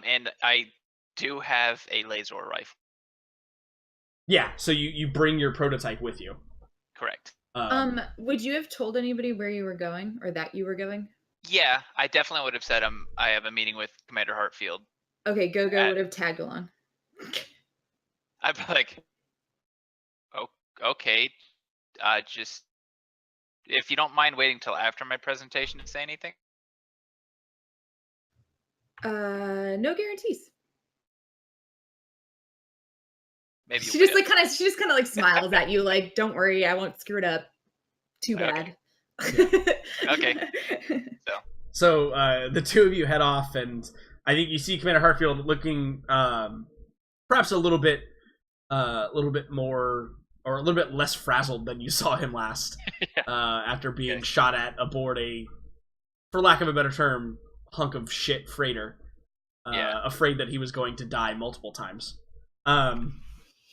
And I do have a laser rifle. Yeah, so you bring your prototype with you. Correct. Would you have told anybody where you were going or that you were going? Yeah, I definitely would have said I have a meeting with Commander Hartfield. Okay, Go-Go At would have tagged along. I'd be like, oh, okay, just if you don't mind waiting till after my presentation to say anything. No guarantees. Maybe She you just kind of like smiles at you, like, "Don't worry, I won't screw it up. Too bad." Okay. So the two of you head off, and I think you see Commander Hartfield looking perhaps a little bit more or a little bit less frazzled than you saw him last. Yeah. After being shot at aboard a, for lack of a better term, hunk of shit freighter. Afraid that he was going to die multiple times.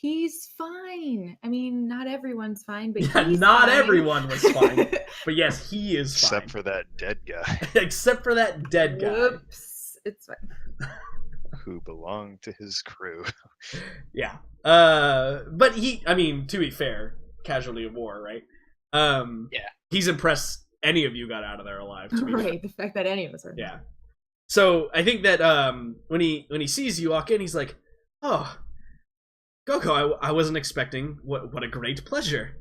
He's fine. I mean, not everyone's fine, but yeah, he's not fine. Everyone was fine. But yes, he is fine. Except for that dead guy. Except for that dead guy. Whoops. It's fine. Who belonged to his crew. Yeah. But he, I mean, to be fair, casualty of war, right? Yeah. He's impressed any of you got out of there alive. To be fair. The fact that any of us are. Yeah. So I think that when he sees you walk in, he's like, "Oh, Gogo, I wasn't expecting. What a great pleasure.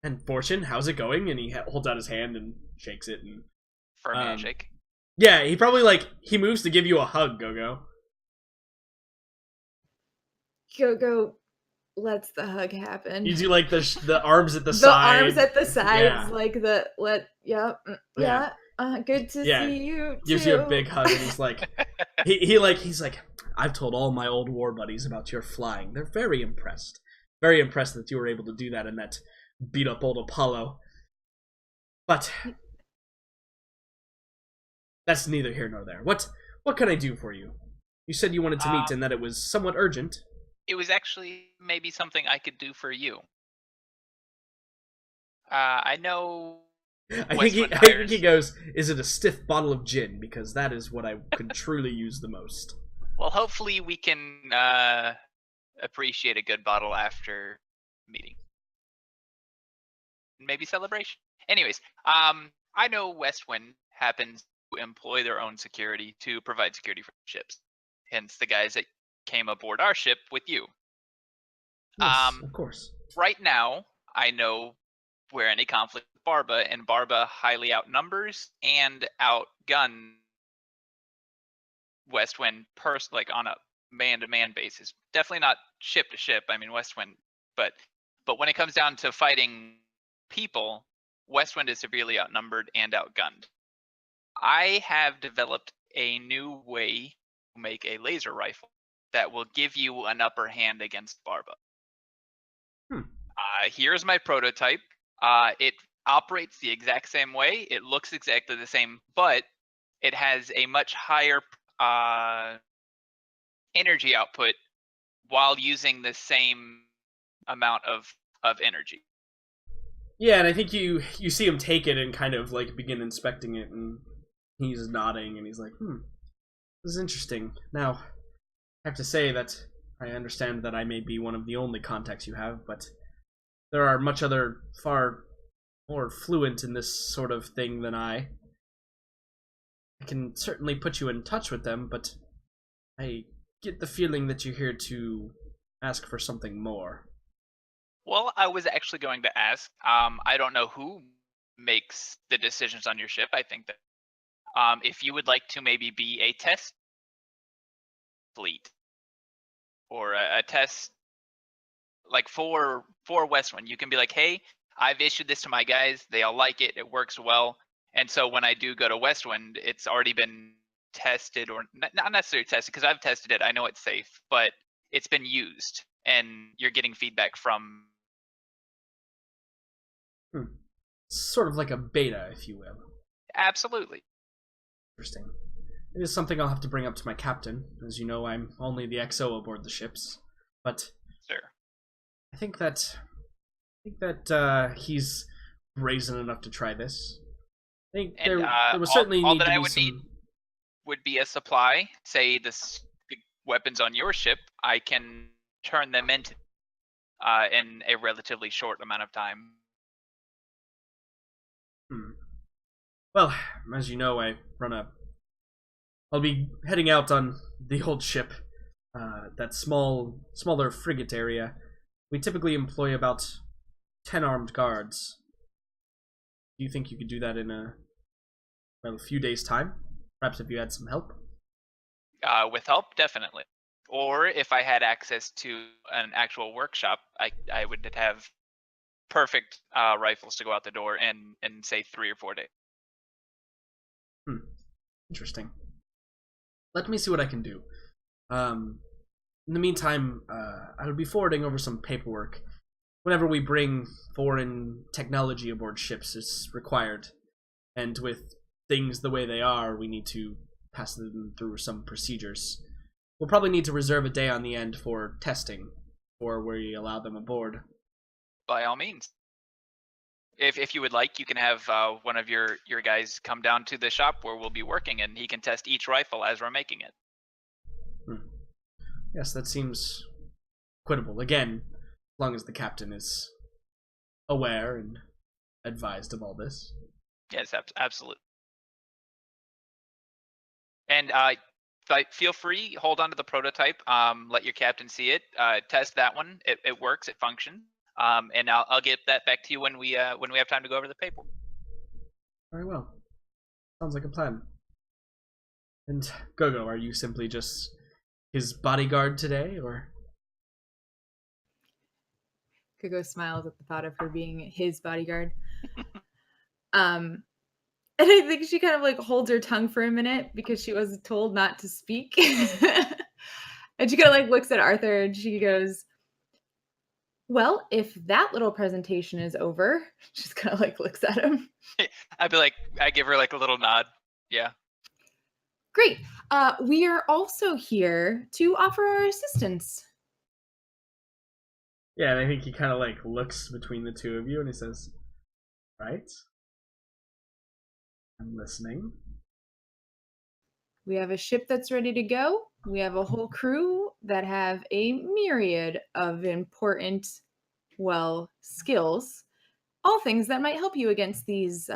And Fortune, how's it going?" And he holds out his hand and shakes it. And firm handshake. Yeah, he probably he moves to give you a hug, Gogo. Go lets the hug happen. You do the arms at the the side. arms at the sides, Yeah. like yeah. Good to see you. Gives too. you a big hug, and he's like, he's like, "I've told all my old war buddies about your flying. They're very impressed that you were able to do that in that beat up old Apollo. But that's neither here nor there. What can I do for you? You said you wanted to meet, and that it was somewhat urgent." It was actually maybe something I could do for you. I know. I think he goes, "Is it a stiff bottle of gin? Because that is what I could truly use the most." Well, hopefully we can appreciate a good bottle after meeting. Maybe celebration. Anyways, I know Westwind happens to employ their own security to provide security for ships. Hence the guys that came aboard our ship with you. Yes, of course. Right now, I know we're in a conflict with Barba, and Barba highly outnumbers and outguns Westwind on a man-to-man basis. Definitely not ship to ship. I mean, Westwind, but when it comes down to fighting people, Westwind is severely outnumbered and outgunned. I have developed a new way to make a laser rifle that will give you an upper hand against Barba. Here's my prototype. It operates the exact same way. It looks exactly the same, but it has a much higher energy output while using the same amount of energy. Yeah, and I think you see him take it and kind of begin inspecting it, and he's nodding, and he's like, "This is interesting. Now, I have to say that I understand that I may be one of the only contacts you have, but there are much other far more fluent in this sort of thing than I. I can certainly put you in touch with them, but I get the feeling that you're here to ask for something more." Well, I was actually going to ask, I don't know who makes the decisions on your ship. I think that if you would like to maybe be a test fleet or a test for Westwind, you can be like, "Hey, I've issued this to my guys. They all like it. It works well. And so when I do go to Westwind, it's already been tested, or not necessarily tested because I've tested it. I know it's safe, but it's been used and you're getting feedback from." Sort of like a beta, if you will. Absolutely. Interesting. It is something I'll have to bring up to my captain. As you know, I'm only the XO aboard the ships. But sure. I think that he's brazen enough to try this. I think there was certainly all need that to I be would some... need would be a supply. Say weapons on your ship, I can turn them into in a relatively short amount of time. Well, as you know, I'll be heading out on the old ship, that smaller frigate area. We typically employ about 10 armed guards. Do you think you could do that in a few days' time? Perhaps if you had some help? With help, definitely. Or if I had access to an actual workshop, I would have perfect rifles to go out the door in say 3 or 4 days. Interesting. Let me see what I can do. In the meantime, I'll be forwarding over some paperwork. Whenever we bring foreign technology aboard ships, it's required. And with things the way they are, we need to pass them through some procedures. We'll probably need to reserve a day on the end for testing, or where we allow them aboard. By all means. If you would like, you can have one of your guys come down to the shop where we'll be working, and he can test each rifle as we're making it. Yes, that seems equitable. Again, as long as the captain is aware and advised of all this. Yes, absolutely. And feel free, hold on to the prototype. Let your captain see it. Test that one. It works. It functions. And I'll get that back to you when we have time to go over the paperwork. Very well. Sounds like a plan. And Gogo, are you simply just his bodyguard today, or? Gogo smiles at the thought of her being his bodyguard. And I think she kind of like holds her tongue for a minute because she was told not to speak. And she kind of like looks at Arthur and she goes, well, if that little presentation is over, she's kind of like looks at him. I give her like a little nod. Yeah. Great. We are also here to offer our assistance. Yeah, and I think he kind of like looks between the two of you and he says, right? I'm listening. We have a ship that's ready to go. We have a whole crew that have a myriad of important, skills. All things that might help you against these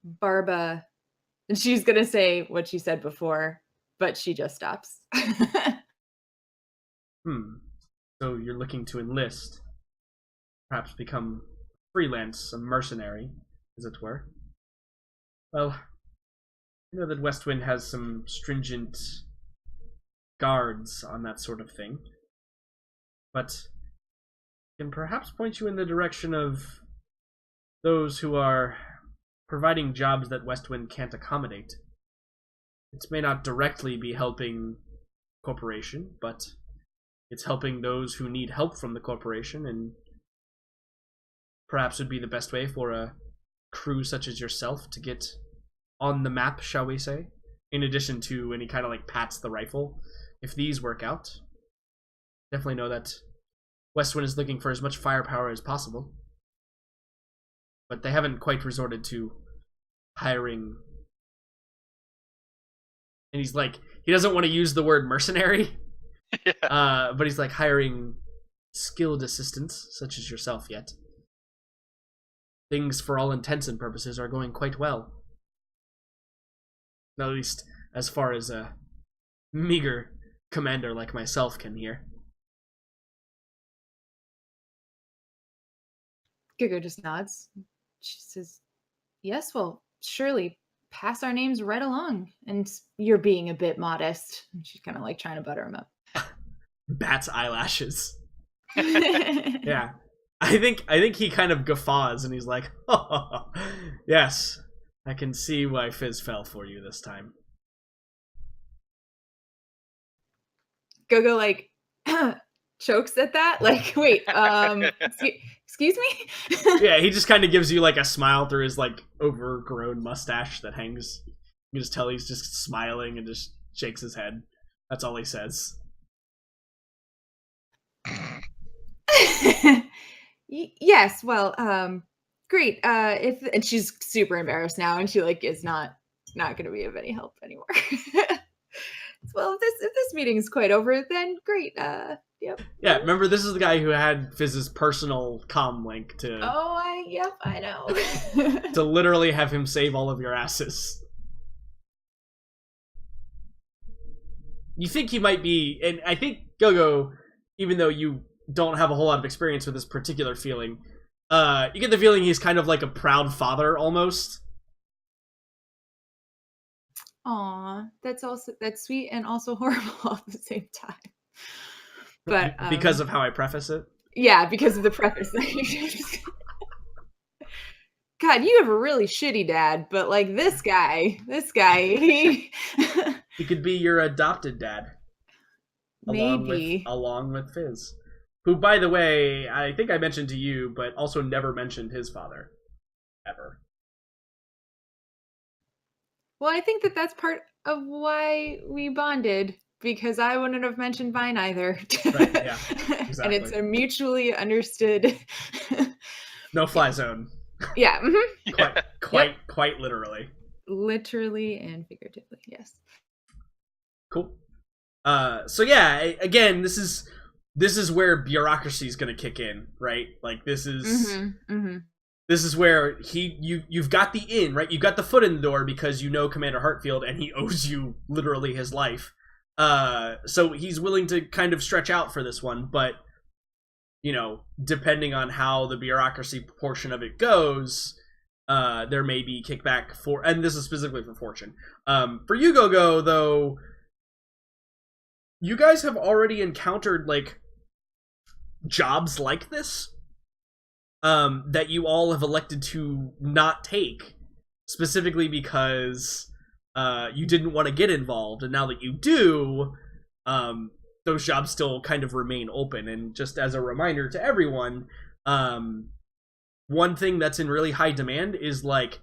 Barba. And she's going to say what she said before, but she just stops. So you're looking to enlist, perhaps become freelance, a mercenary, as it were. Well, I know that Westwind has some stringent guards on that sort of thing, but I can perhaps point you in the direction of those who are providing jobs that Westwind can't accommodate. It may not directly be helping corporation, but it's helping those who need help from the corporation, and perhaps would be the best way for a crew such as yourself to get on the map, shall we say, in addition to, and he kind of like pats the rifle, if these work out. Definitely know that Westwind is looking for as much firepower as possible, but they haven't quite resorted to hiring. And he's like, he doesn't want to use the word mercenary, Yeah. but he's like hiring skilled assistants such as yourself yet. Things, for all intents and purposes, are going quite well. At least as far as a meager commander like myself can hear. Gogo just nods. She says, yes, well, surely pass our names right along. And you're being a bit modest. And she's kind of like trying to butter him up. Bats eyelashes. Yeah. I think he kind of guffaws and he's like, oh, yes, I can see why Fizz fell for you this time. Gogo like chokes at that. Like, wait, excuse me? Yeah, he just kind of gives you like a smile through his like overgrown mustache that hangs. You can just tell he's just smiling and just shakes his head. That's all he says. Yes, well, great. And she's super embarrassed now, and she like is not going to be of any help anymore. Well, if this this meeting's quite over then. Great. Yep. Yeah, remember this is the guy who had Fizz's personal comm link to Oh, I know. to literally have him save all of your asses. You think he might be, and I think Gogo, even though you don't have a whole lot of experience with this particular feeling, you get the feeling he's kind of like a proud father almost. Aw, that's sweet and also horrible at the same time. But Because of how I preface it. yeah, because of the preface. God, you have a really shitty dad, but like this guy, he He could be your adopted dad. maybe. Along with Fizz. Who, by the way, I think I mentioned to you, but also never mentioned his father. Ever. Well, I think that's part of why we bonded, because I wouldn't have mentioned mine either. Right, yeah, exactly. And it's a mutually understood. No-fly zone. Yeah. Mm-hmm. Quite literally. Literally and figuratively, yes. Cool. So yeah, again, this is where bureaucracy is going to kick in, right? Like this is this is where you've got the in, right? You've got the foot in the door because you know Commander Hartfield and he owes you literally his life. So he's willing to kind of stretch out for this one, but you know, depending on how the bureaucracy portion of it goes, there may be kickback for, and this is specifically for Fortune. For you, Gogo, though, you guys have already encountered like jobs like this that you all have elected to not take, specifically because you didn't want to get involved, and now that you do, those jobs still kind of remain open. And just as a reminder to everyone, one thing that's in really high demand is like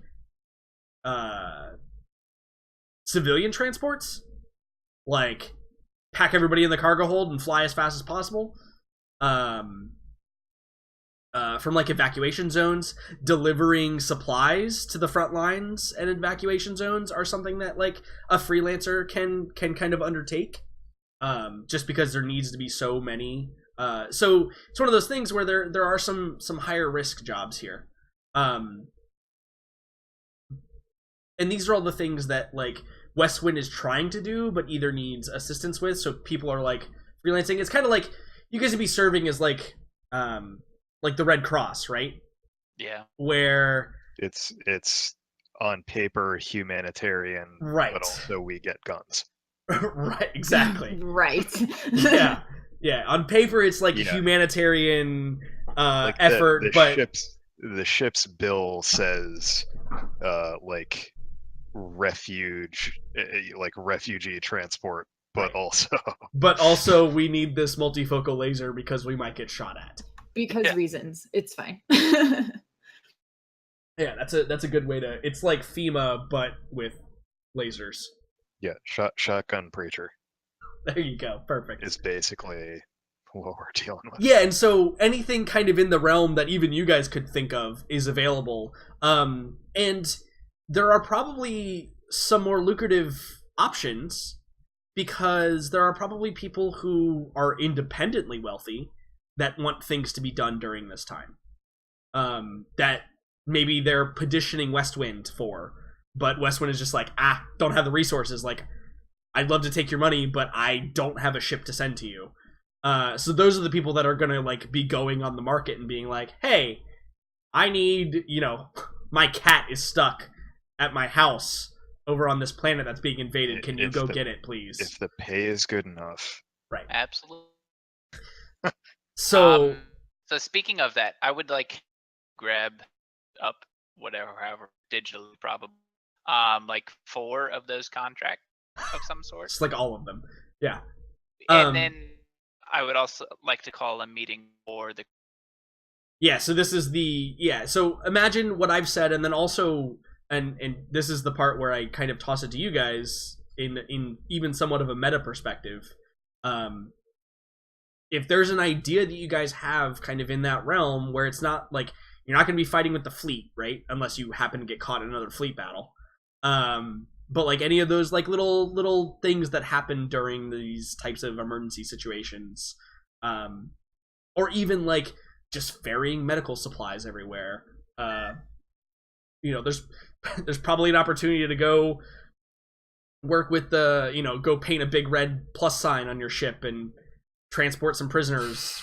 civilian transports, like pack everybody in the cargo hold and fly as fast as possible. From like evacuation zones, delivering supplies to the front lines and evacuation zones are something that like a freelancer can kind of undertake, just because there needs to be so many. So it's one of those things where there are some higher risk jobs here, and these are all the things that like Westwind is trying to do, but either needs assistance with. So people are like freelancing. It's kind of like you guys would be serving as like the Red Cross, right? Yeah. Where It's on paper humanitarian, right, but also we get guns. Right, exactly. Right. Yeah. On paper, it's like humanitarian Like effort, but the ship's bill says like refuge, like refugee transport, but right. also we need this multifocal laser because we might get shot at. Because reasons. It's fine. Yeah, that's a good way to. It's like FEMA, but with lasers. Yeah, shotgun preacher. There you go. Perfect. Is basically what we're dealing with. Yeah, and so anything kind of in the realm that even you guys could think of is available. And there are probably some more lucrative options because there are probably people who are independently wealthy that want things to be done during this time. That maybe they're petitioning Westwind for, but Westwind is just like, don't have the resources. Like, I'd love to take your money, but I don't have a ship to send to you. So those are the people that are gonna like be going on the market and being like, hey, I need, my cat is stuck at my house over on this planet that's being invaded. Can you go get it, please? If the pay is good enough. Right. Absolutely. So speaking of that, I would like grab up however digitally probably like 4 of those contracts of some sort. It's like all of them. Yeah. And then I would also like to call a meeting for the. Yeah. So this is so imagine what I've said, and then also, and this is the part where I kind of toss it to you guys in even somewhat of a meta perspective. If there's an idea that you guys have kind of in that realm where it's not like you're not going to be fighting with the fleet, right? Unless you happen to get caught in another fleet battle. but like any of those like little things that happen during these types of emergency situations, or even like just ferrying medical supplies everywhere. There's probably an opportunity to go work with go paint a big red plus sign on your ship and transport some prisoners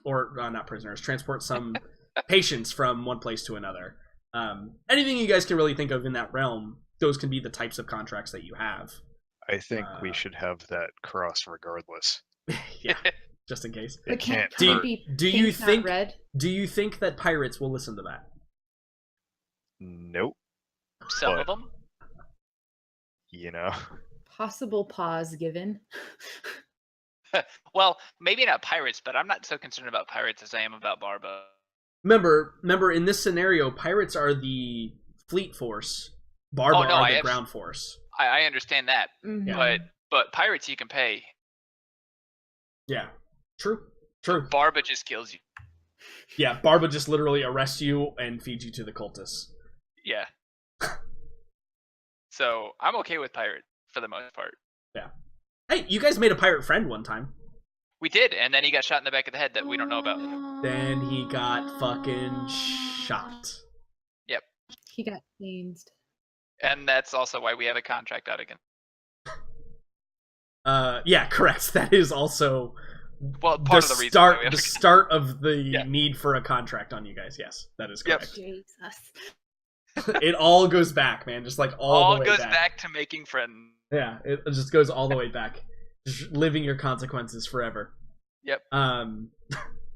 not prisoners, transport some patients from one place to another. Anything you guys can really think of in that realm, those can be the types of contracts that you have. I think we should have that cross regardless. Yeah, just in case. It can't can it hurt. be Do pink, you not think red? do you think that pirates will listen to that? Nope. Some But- of them. You know, Possible pause given. Well, maybe not pirates, but I'm not so concerned about pirates as I am about Barba. Remember, in this scenario, pirates are the fleet force. Barba Oh, no, are I the have- ground force. I understand that, Mhm. but pirates you can pay. Yeah, true. Barba just kills you. Yeah, Barba just literally arrests you and feeds you to the cultists. Yeah. So I'm okay with pirate for the most part. Hey, you guys made a pirate friend one time. We did, and then he got shot in the back of the head that we don't know about. Then he got fucking shot. He got changed. And that's also why we have a contract out again. Yeah, correct. That is also Well, part of the reason why we have the a start of the Yeah. need for a contract on you guys. Yes, that is Yep. correct. Jesus. It all goes back, man. Just like all the way goes back. back to making friends. Yeah, it just goes all the way back. Just living your consequences forever. Yep.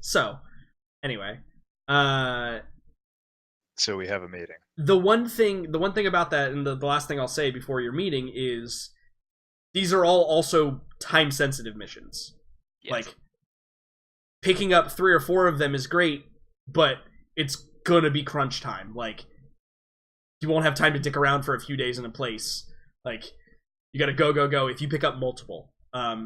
So, anyway, so we have a meeting. the one thing about that, and the last thing I'll say before your meeting is, these are all also time sensitive missions. Yes. Like, picking up 3 or 4 of them is great, but it's gonna be crunch time. Like, you won't have time to dick around for a few days in a place. Like, you gotta go if you pick up multiple.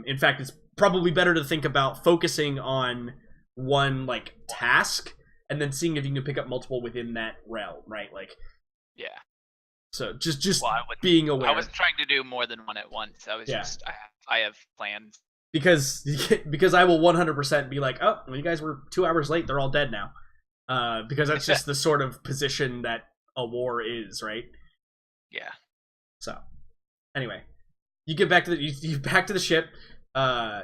In fact, it's probably better to think about focusing on one, like, task, and then seeing if you can pick up multiple within that realm, right? Like, Yeah. so just Well, I wouldn't- being aware. I wasn't trying to do more than one at once. I was Yeah. just I have plans. because I will 100% be like, oh, well, you guys were 2 hours late. They're all dead now. Because that's just the sort of position that a war is, right? Yeah. So, anyway, you get back to you back to the ship.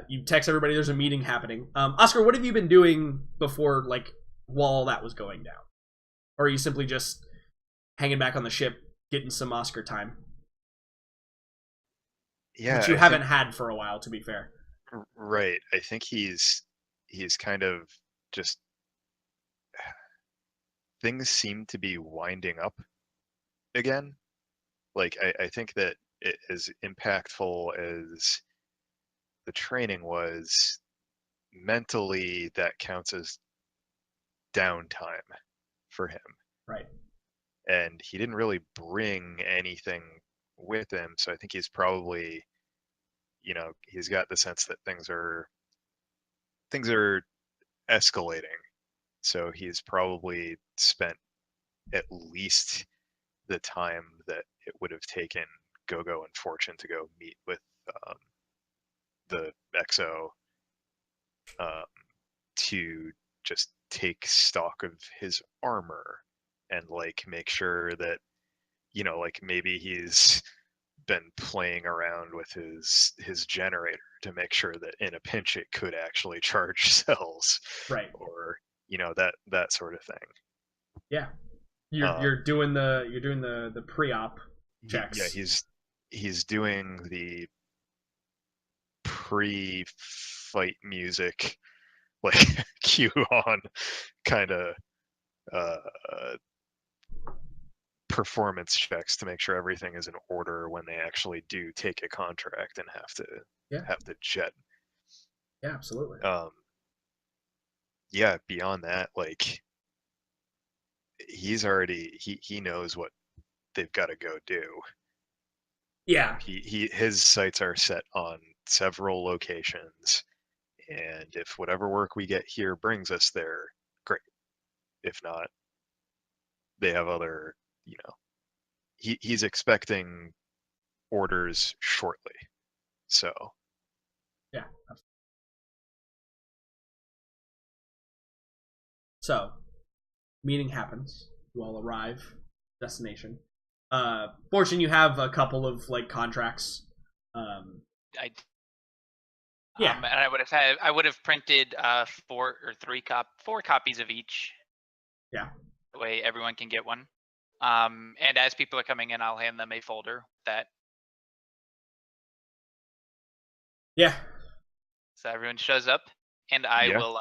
You text everybody. There's a meeting happening. Oscar, what have you been doing before, like, while all that was going down? Or are you simply just hanging back on the ship, getting some Oscar time, Yeah, which you I haven't think- had for a while, to be fair? right. I think he's kind of just things seem to be winding up again. Like I think that as impactful as the training was, mentally that counts as downtime for him. Right. And he didn't really bring anything with him, so I think he's probably, he's got the sense that things are escalating. So he's probably spent at least the time that it would have taken Gogo and Fortune to go meet with the XO to just take stock of his armor and like make sure that, like maybe he's been playing around with his generator to make sure that in a pinch it could actually charge cells, Right. or that sort of thing. Yeah. You're doing the pre-op checks. Yeah, he's doing the pre-fight music, like cue on kind of performance checks to make sure everything is in order when they actually do take a contract and have to jet. Yeah, absolutely. Yeah, beyond that, like he's already he knows what they've got to go do. Yeah. His sights are set on several locations, and if whatever work we get here brings us there, great. If not, they have other, he's expecting orders shortly. So Yeah. So, meeting happens. You all arrive, destination. Fortune, you have a couple of like contracts. I Yeah. and I would have printed 4 copies of each. Yeah. The way everyone can get one. And as people are coming in, I'll hand them a folder that. Yeah. So everyone shows up, and I Yeah. will.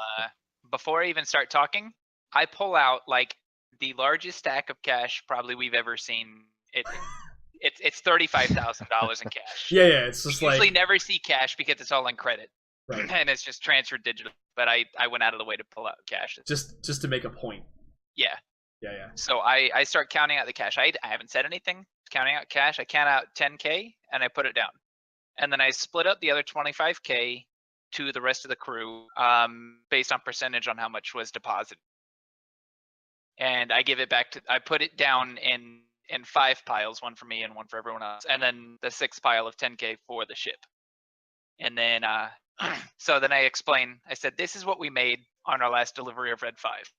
Before I even start talking, I pull out like the largest stack of cash probably we've ever seen. It's $35,000 in cash. Yeah, yeah. It's just We usually like never see cash because it's all on credit, right. and it's just transferred digital. But I went out of the way to pull out cash. Just to make a point. Yeah. Yeah, yeah. So I start counting out the cash. I haven't said anything. Counting out cash. I count out 10K and I put it down, and then I split up the other 25K to the rest of the crew, based on percentage on how much was deposited. And I give it back to. I put it down in 5 piles, one for me and one for everyone else, and then the 6th pile of 10K for the ship. And then so then I explain. I said, this is what we made on our last delivery of Red 5.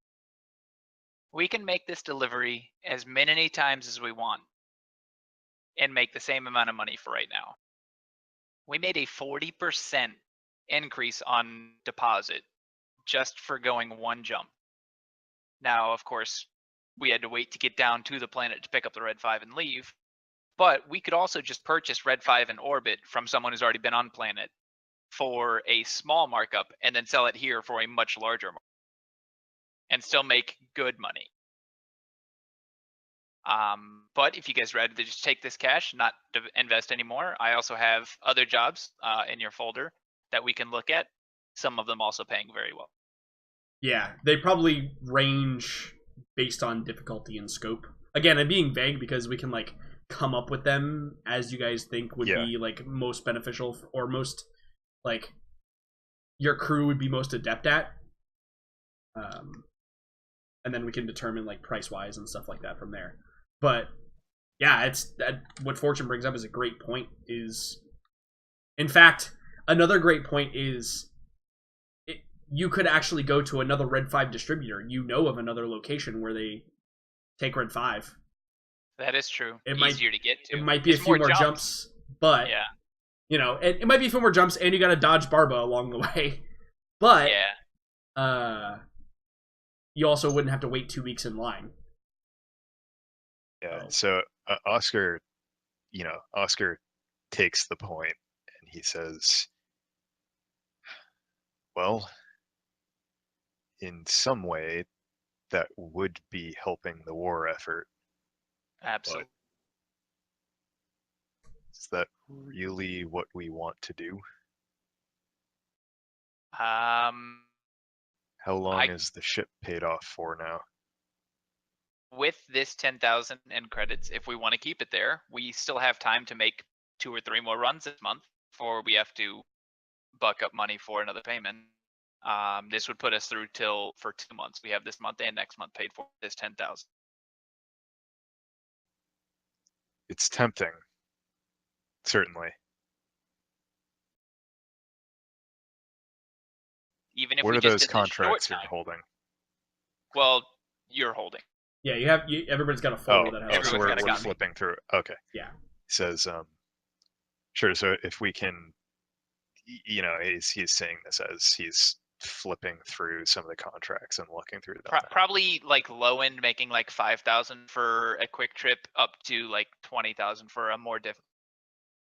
We can make this delivery as many times as we want and make the same amount of money for right now. We made a 40% increase on deposit just for going one jump. Now, of course, we had to wait to get down to the planet to pick up the Red 5 and leave, but we could also just purchase Red 5 in orbit from someone who's already been on planet for a small markup and then sell it here for a much larger markup and still make good money. But if you guys are ready to just take this cash, not to invest anymore, I also have other jobs in your folder that we can look at. Some of them also paying very well. Yeah, they probably range based on difficulty and scope. Again, I'm being vague because we can like come up with them as you guys think would be like most beneficial or most like your crew would be most adept at. And then we can determine like price wise and stuff like that from there. But yeah, it's that what Fortune brings up is a great point. Is in fact another great point is you could actually go to another Red 5 distributor. You know of another location where they take Red 5. That is true. It Easier to get to. It might be a few more jumps, but yeah, you know, it might be a few more jumps, and you got to dodge Barba along the way. But you also wouldn't have to wait 2 weeks in line. Yeah. So Oscar takes the point and he says, well, in some way that would be helping the war effort. absolutely. Is that really what we want to do? How long is the ship paid off for now? With this 10,000 in credits, if we want to keep it there, we still have time to make 2 or 3 more runs this month before we have to buck up money for another payment. This would put us through for 2 months. We have this month and next month paid for this 10,000. It's tempting, certainly. Even if what we are just those did contracts this you're short time. holding? Well, you're holding. Yeah, everybody's got a folder that has. So we're flipping through. Okay. Yeah. He says, sure. So if we can, he's saying this as he's flipping through some of the contracts and looking through them. Probably like low end, making like 5,000 for a quick trip, up to like 20,000 for a more difficult.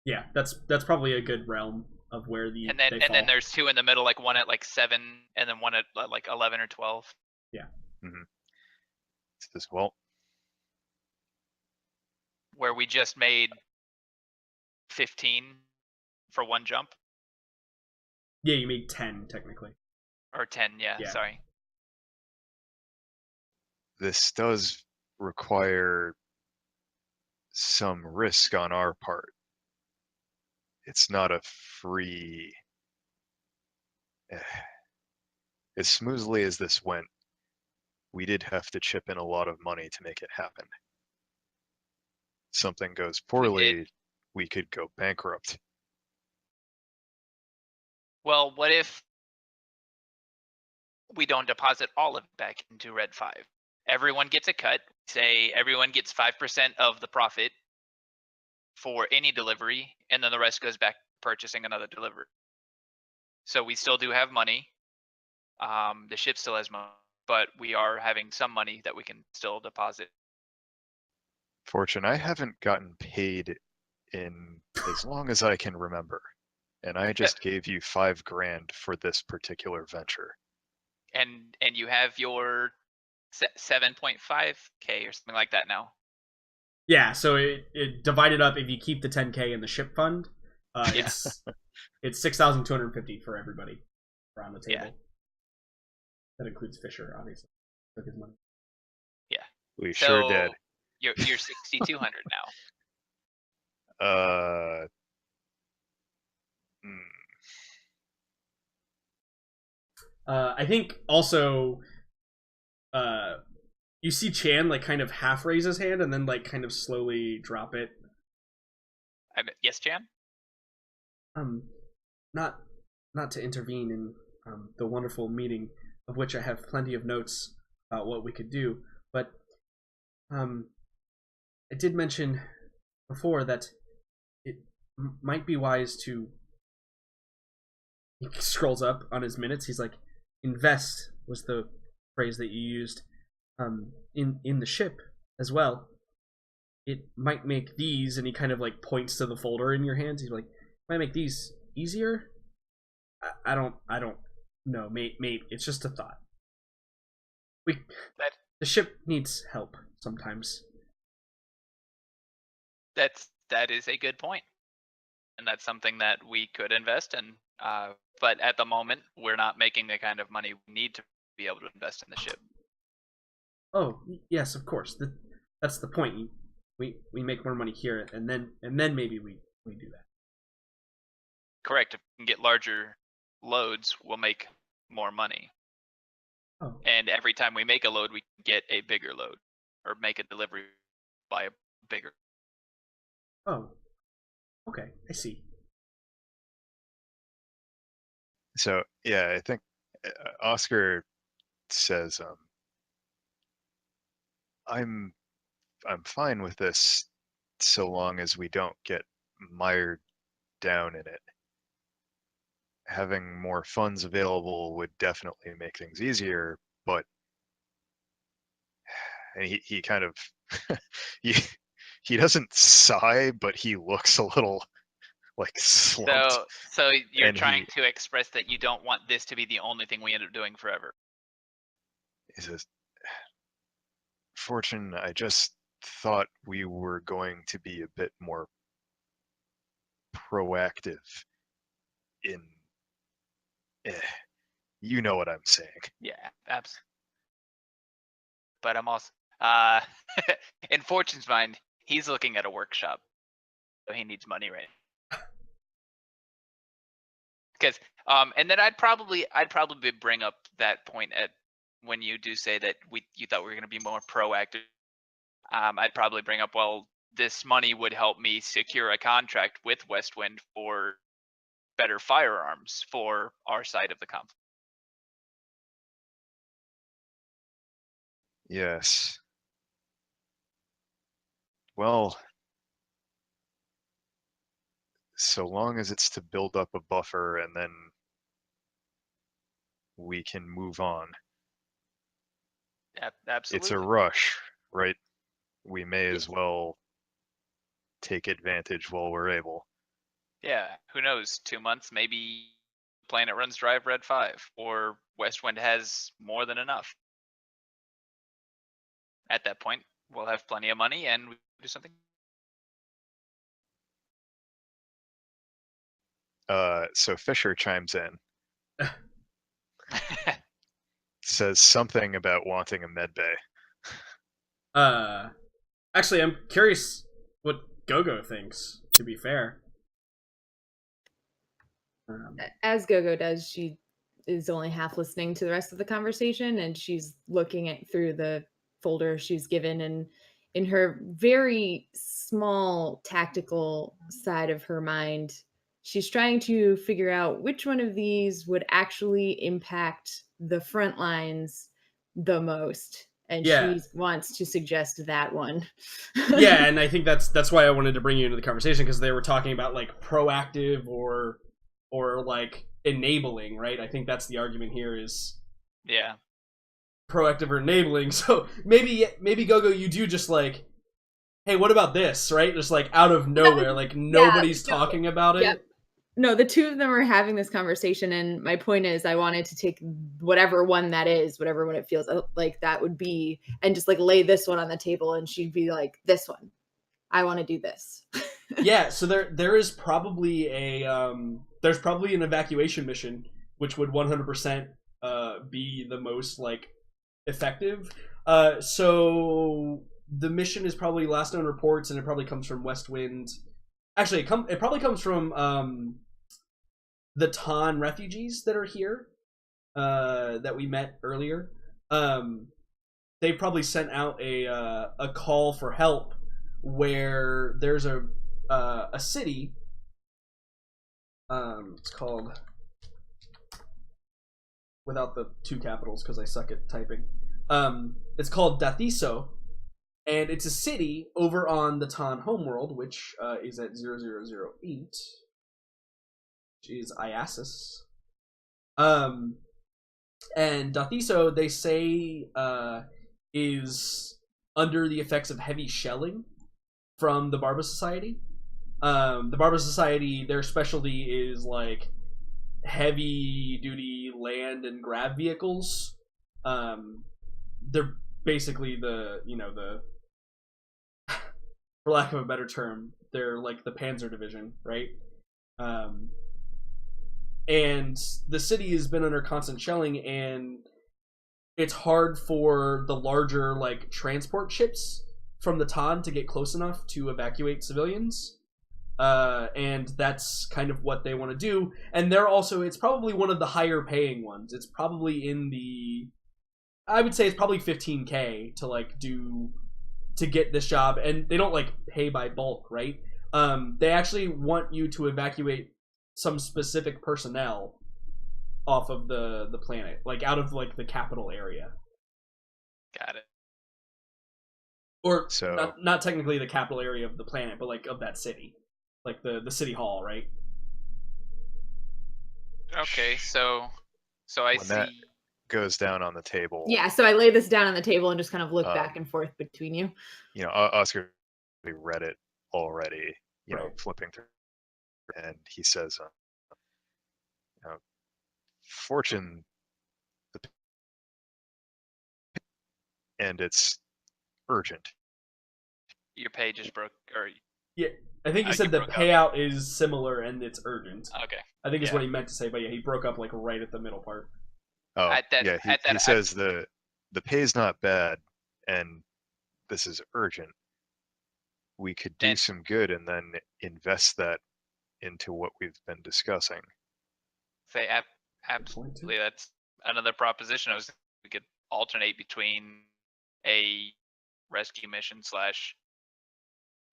Yeah, that's probably a good realm of where the and then there's 2 in the middle, like one at like 7 and then one at like 11 or 12. Yeah. Mm-hmm. Says, well, where we just made 15 for one jump. Yeah, you made 10 technically. Or 10, yeah. Sorry. This does require some risk on our part. It's not a free. As smoothly as this went, we did have to chip in a lot of money to make it happen. Something goes poorly, we could go bankrupt. Well, what if we don't deposit all of it back into Red 5? Everyone gets a cut. Say everyone gets 5% of the profit for any delivery, and then the rest goes back purchasing another delivery. So we still do have money. The ship still has money, but we are having some money that we can still deposit. Fortune, I haven't gotten paid in as long as I can remember, and I just gave you $5,000 for this particular venture. And you have your 7.5K or something like that now. Yeah, so it divided up. If you keep the 10K in the ship fund, Yeah. it's 6,250 for everybody around the table. Yeah. That includes Fisher, obviously. Took his money. Yeah. We So sure did. You're 6,200 now. Hmm. I think also, you see Chan like kind of half raise his hand and then like kind of slowly drop it. Yes, Chan? Not to intervene in the wonderful meeting, of which I have plenty of notes about what we could do, but I did mention before that it might be wise to. He scrolls up on his minutes. He's like, "Invest" was the phrase that you used in the ship as well. It might make these, and he kind of like points to the folder in your hands. He's like, "Might make these easier." I don't know. Maybe it's just a thought. The ship needs help sometimes. That is a good point, and that's something that we could invest in. But at the moment, we're not making the kind of money we need to be able to invest in the ship. Oh yes, of course. That's the point. We make more money here, and then maybe we do that. Correct. If we can get larger loads, we'll make more money. Oh. And every time we make a load, we can get a bigger load, or make a delivery by a bigger. Oh. Okay, I see. So yeah, I think Oscar says, I'm fine with this so long as we don't get mired down in it. Having more funds available would definitely make things easier, but and he kind of he doesn't sigh, but he looks a little like slumped. So you're And trying to express that you don't want this to be the only thing we end up doing forever. He says, Fortune, I just thought we were going to be a bit more proactive in you know what I'm saying. Yeah, absolutely. But I'm also in Fortune's mind, he's looking at a workshop, so he needs money right now. Because and then I'd probably bring up that point at when you do say that you thought we were going to be more proactive. I'd probably bring up, well, this money would help me secure a contract with Westwind for better firearms for our side of the conflict. Yes. Well, so long as it's to build up a buffer and then we can move on. Yeah, absolutely. It's a rush, right? We may as well take advantage while we're able. Yeah, who knows? 2 months, maybe Planet runs Drive Red 5, or Westwind has more than enough. At that point, we'll have plenty of money and we can do something. So Fisher chimes in, says something about wanting a med bay. Actually, I'm curious what Gogo thinks, to be fair. As Gogo does, she is only half listening to the rest of the conversation, and she's looking through the folder she's given and in her very small tactical side of her mind, she's trying to figure out which one of these would actually impact the front lines the most. And Yeah. she wants to suggest that one. Yeah, and I think that's why I wanted to bring you into the conversation, because they were talking about like proactive or like enabling, right? I think that's the argument here is Yeah. proactive or enabling. So maybe Gogo, you do just like, hey, what about this, right? Just like out of nowhere, like nobody's talking about it. Yep. No, the two of them are having this conversation, and my point is I wanted to take whatever one that is, whatever one it feels like that would be, and just like lay this one on the table, and she'd be like, this one. I want to do this. Yeah, so there is probably there's probably an evacuation mission which would 100% be the most like effective. So the mission is probably last known reports, and it probably comes from West Wind. Actually, it probably comes from the Tan refugees that are here that we met earlier. They probably sent out a call for help where there's a city. It's called, without the two capitals because I suck at typing. It's called Dathiso, and it's a city over on the Tan homeworld, which is at 0008. Which is Iasis. And Dathiso, they say, is under the effects of heavy shelling from the Barba Society. The Barba Society, their specialty is like heavy duty land and grab vehicles. They're basically the for lack of a better term, they're like the Panzer Division, right? And the city has been under constant shelling, and it's hard for the larger like transport ships from the Tan to get close enough to evacuate civilians. And that's kind of what they want to do. And they're also, it's probably one of the higher paying ones. It's probably in the, I would say it's probably 15K to like to get this job. And they don't like pay by bulk, right? They actually want you to evacuate some specific personnel off of the planet, like out of like the capital area. Got it. Or So not technically the capital area of the planet, but like of that city, like the city hall, right? Okay, so I when that see. goes down on the table, Yeah, so I lay this down on the table and just kind of look back and forth between you. Oscar read it already, Right. flipping through, and he says, fortune, and it's urgent. Your page is broke, or Yeah, I think he you said the broke up. payout is similar and it's urgent. Okay. I think is Yeah. what he meant to say, but yeah, he broke up like right at the middle part. Oh, At that- yeah, at that- he says the pay's not bad, and this is urgent. We could do And- some good and then invest that into what we've been discussing. Say absolutely. That's another proposition. We could alternate between a rescue mission /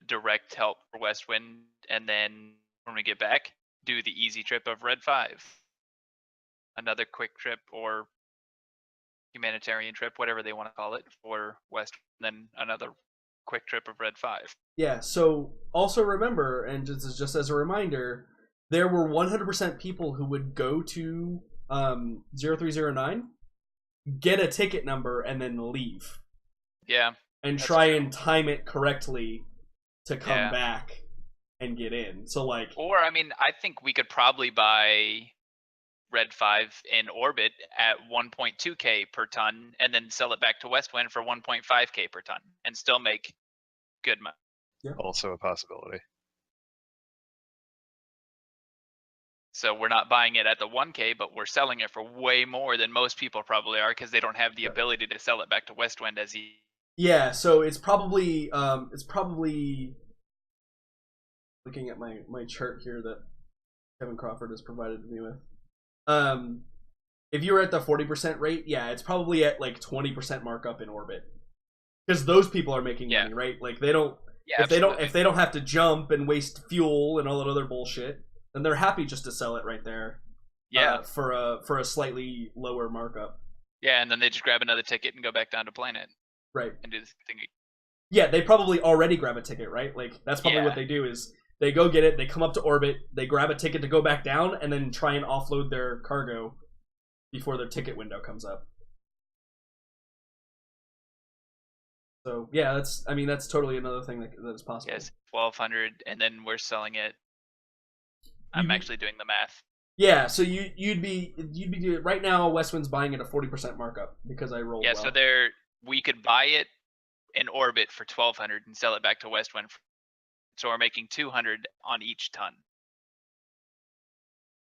direct help for West Wind, and then when we get back, do the easy trip of Red 5. Another quick trip or humanitarian trip, whatever they want to call it, for West, then another quick trip of Red 5. Yeah, so also remember, and just as a reminder, there were 100% people who would go to 0309, get a ticket number, and then leave. Yeah. And That's try true. and time it correctly to come Yeah. back and get in. So like, Or I mean, I think we could probably buy Red 5 in orbit at 1.2K per ton, and then sell it back to Westwind for 1.5K per ton, and still make good money. Also a possibility. So we're not buying it at the 1K, but we're selling it for way more than most people probably are, because they don't have the ability to sell it back to Westwind as he. yeah, so it's probably looking at my chart here that Kevin Crawford has provided me with. If you were at the 40% rate, yeah, it's probably at like 20% markup in orbit. because those people are making Yeah. money, right? Like they don't. Yeah, If they don't have to jump and waste fuel and all that other bullshit, then they're happy just to sell it right there. Yeah. For a slightly lower markup. Yeah, and then they just grab another ticket and go back down to Planet. Right. And do this thing. Yeah, they probably already grab a ticket, right? Like that's probably what they do is they go get it, they come up to orbit, they grab a ticket to go back down, and then try and offload their cargo before their ticket window comes up. So yeah, that's totally another thing that's possible. Yes, 1,200, and then we're selling it. I'm actually doing the math. Yeah, so you'd be right now. Westwind's buying it a 40% markup because I rolled. Yeah, well. so we could buy it in orbit for 1,200 and sell it back to Westwind. So we're making 200 on each ton.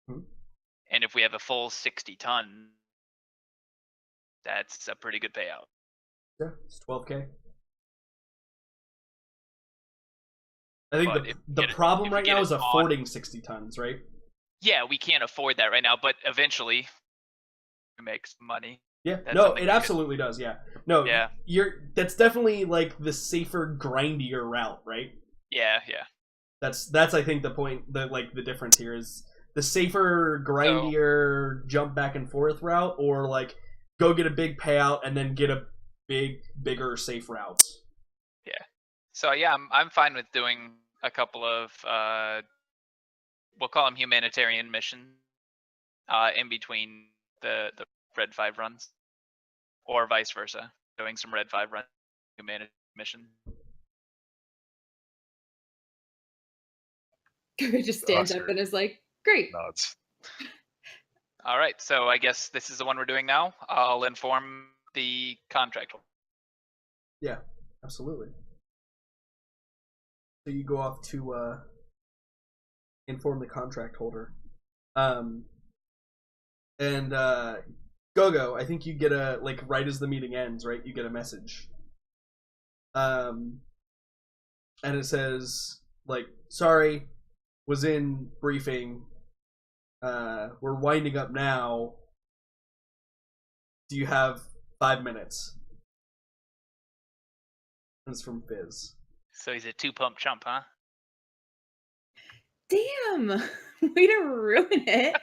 And if we have a full 60 ton, that's a pretty good payout. Yeah, it's 12K. I think the problem right now is affording 60 tons, right? Yeah, we can't afford that right now, but eventually it makes money. Yeah, no, it absolutely does. Yeah, no, yeah, that's definitely like the safer, grindier route, right? Yeah. That's I think the point, the difference here is the safer, grindier jump back and forth route, or like go get a big payout and then get a bigger, safe route. Yeah. So yeah, I'm fine with doing a couple of we'll call them humanitarian missions in between the Red 5 runs, or vice versa, doing some Red 5 run humanitarian mission. He just stands up and is like, "Great." Nods. All right, so I guess this is the one we're doing now. I'll inform the contract. Yeah, absolutely. So you go off to inform the contract holder. And Gogo, I think you get a, like, right as the meeting ends, right? You get a message. And it says, like, sorry, was in briefing. We're winding up now. Do you have 5 minutes? And it's from Fizz. So he's a 2-pump chump, huh? Damn! Way to ruin it.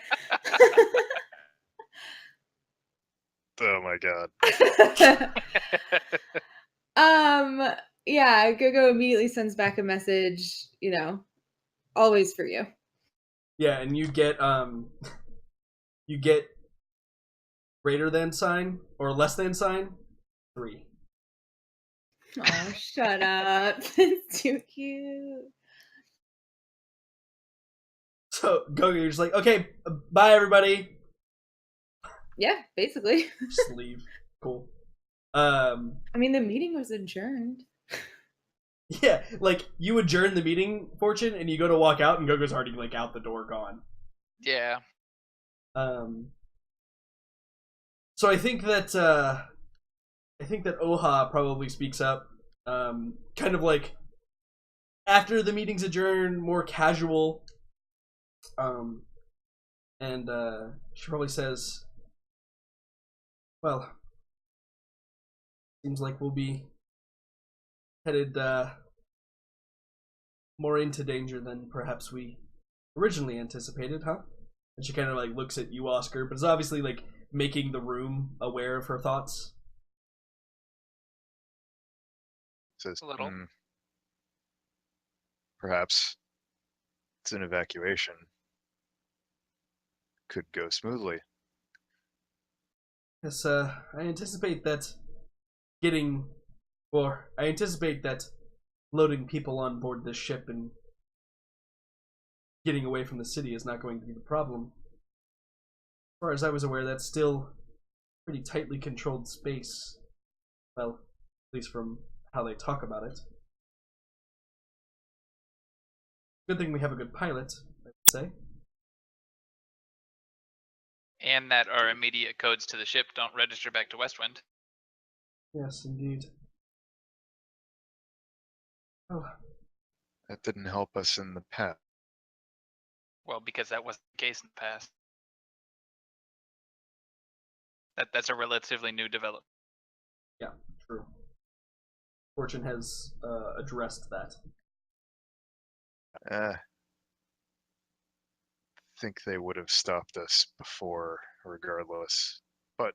Oh my god. Yeah, Gogo immediately sends back a message, always for you. Yeah, and you get greater than sign or less than sign 3. Oh, shut up. It's too cute. So Gogo, you're just like, okay, bye everybody. Yeah, basically. Just leave. Cool. I mean, the meeting was adjourned. Yeah, like you adjourn the meeting, Fortune, and you go to walk out, and Gogo's already like out the door, gone. Yeah. So I think that Oha probably speaks up, kind of like after the meeting's adjourned, more casual. And she probably says, "Well, seems like we'll be headed more into danger than perhaps we originally anticipated, huh?" And she kind of like looks at you, Oscar, but it's obviously like making the room aware of her thoughts. Says, a little. Perhaps it's an evacuation. Could go smoothly. Yes, I anticipate that loading people on board this ship and getting away from the city is not going to be the problem. As far as I was aware, that's still pretty tightly controlled space. Well, at least from how they talk about it. Good thing we have a good pilot, I would say. And that our immediate codes to the ship don't register back to Westwind. Yes, indeed. Oh. That didn't help us in the past. Well, because that wasn't the case in the past. That's a relatively new development. Yeah, true. Fortune has addressed that. Think they would have stopped us before, regardless. But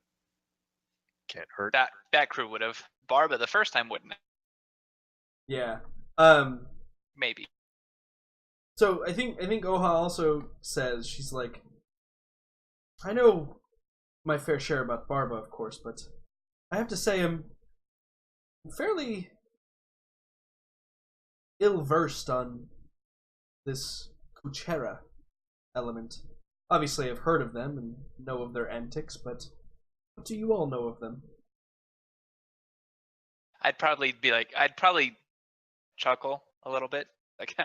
can't hurt. That crew would have. Barba the first time wouldn't have. Yeah. Maybe. So I think Oha also says, she's like, I know my fair share about Barba, of course, but I have to say I'm fairly ill-versed on this Kuchera element. Obviously, I've heard of them and know of their antics, but what do you all know of them? I'd probably chuckle a little bit. Like,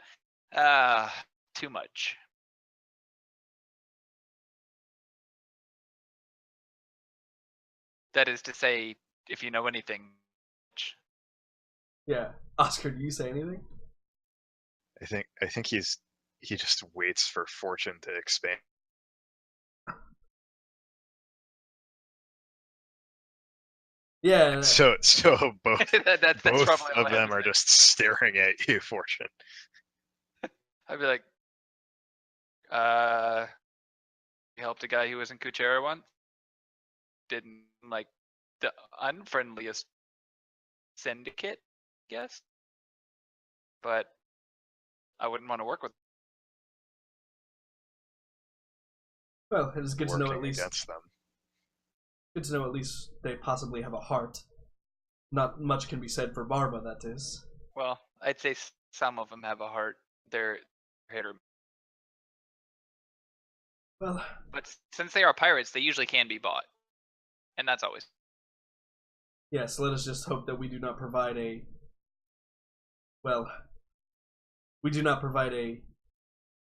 too much. That is to say, if you know anything. Yeah. Oscar, do you say anything? I think he just waits for Fortune to expand. Yeah. So both that's both probably all of I have them to are say. just staring at you, Fortune. I'd be like, you helped a guy who was in Kuchera once? Didn't like the unfriendliest syndicate, I guess. But I wouldn't want to work with. Well, it is good to know at Working least. against them. Good to know at least they possibly have a heart. Not much can be said for Barba, that is. Well, I'd say some of them have a heart. They're hitter. Well, But since they are pirates, they usually can be bought. And that's always. yes, let us just hope that we do not provide a... Well, we do not provide a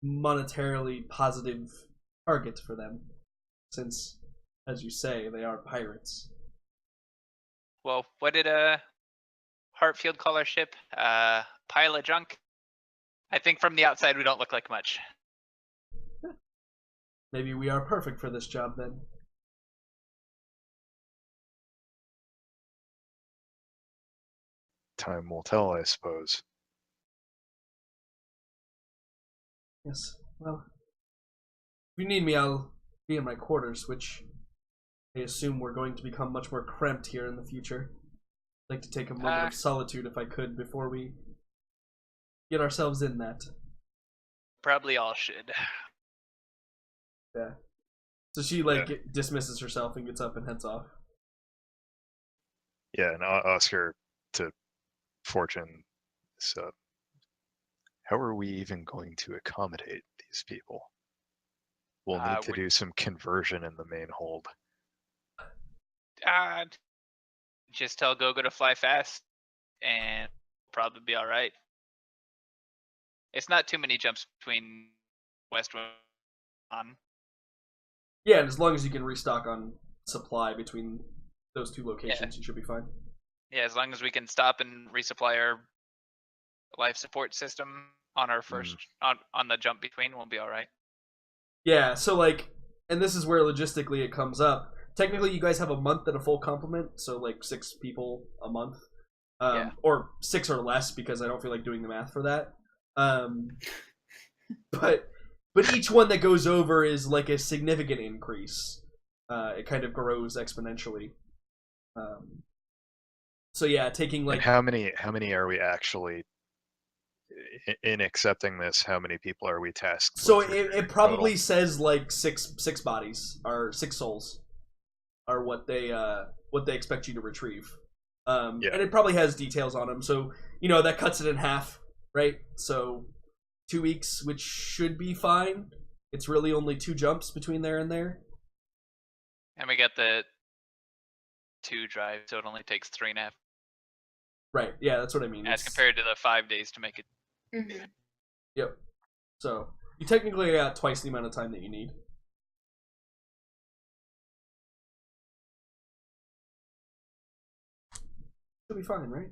monetarily positive target for them. Since, as you say, they are pirates. Well, what did Hartfield call our ship? Pile of junk? I think from the outside we don't look like much. Maybe we are perfect for this job then. Time will tell, I suppose. Yes, well, if you need me, I'll be in my quarters, which I assume we're going to become much more cramped here in the future. I'd like to take a moment of solitude if I could before we get ourselves in that. Probably all should. Yeah. So she, dismisses herself and gets up and heads off. Yeah, and Oscar to Fortune. So, how are we even going to accommodate these people? We'll need to do some conversion in the main hold. Just tell Gogo to fly fast, and probably be all right. It's not too many jumps between Westwood on. Yeah, and as long as you can restock on supply between those two locations, you should be fine. Yeah, as long as we can stop and resupply our life support system on our first on the jump between, we'll be all right. Yeah, so and this is where logistically it comes up. Technically, you guys have a month at a full complement, so 6 people a month, or 6 or less because I don't feel like doing the math for that. But each one that goes over is a significant increase. It kind of grows exponentially. So yeah, taking And how many are we actually in accepting this? How many people are we tasked? So it probably says 6 bodies or 6 souls are what they expect you to retrieve. And it probably has details on them. So that cuts it in half, right? So 2 weeks, which should be fine. It's really only 2 jumps between there and there. And we got the 2 drive, so it only takes 3.5. Right. Yeah, that's what I mean. As compared to the 5 days to make it. Mm-hmm. Yep. So you technically got twice the amount of time that you need. Should be fine, right?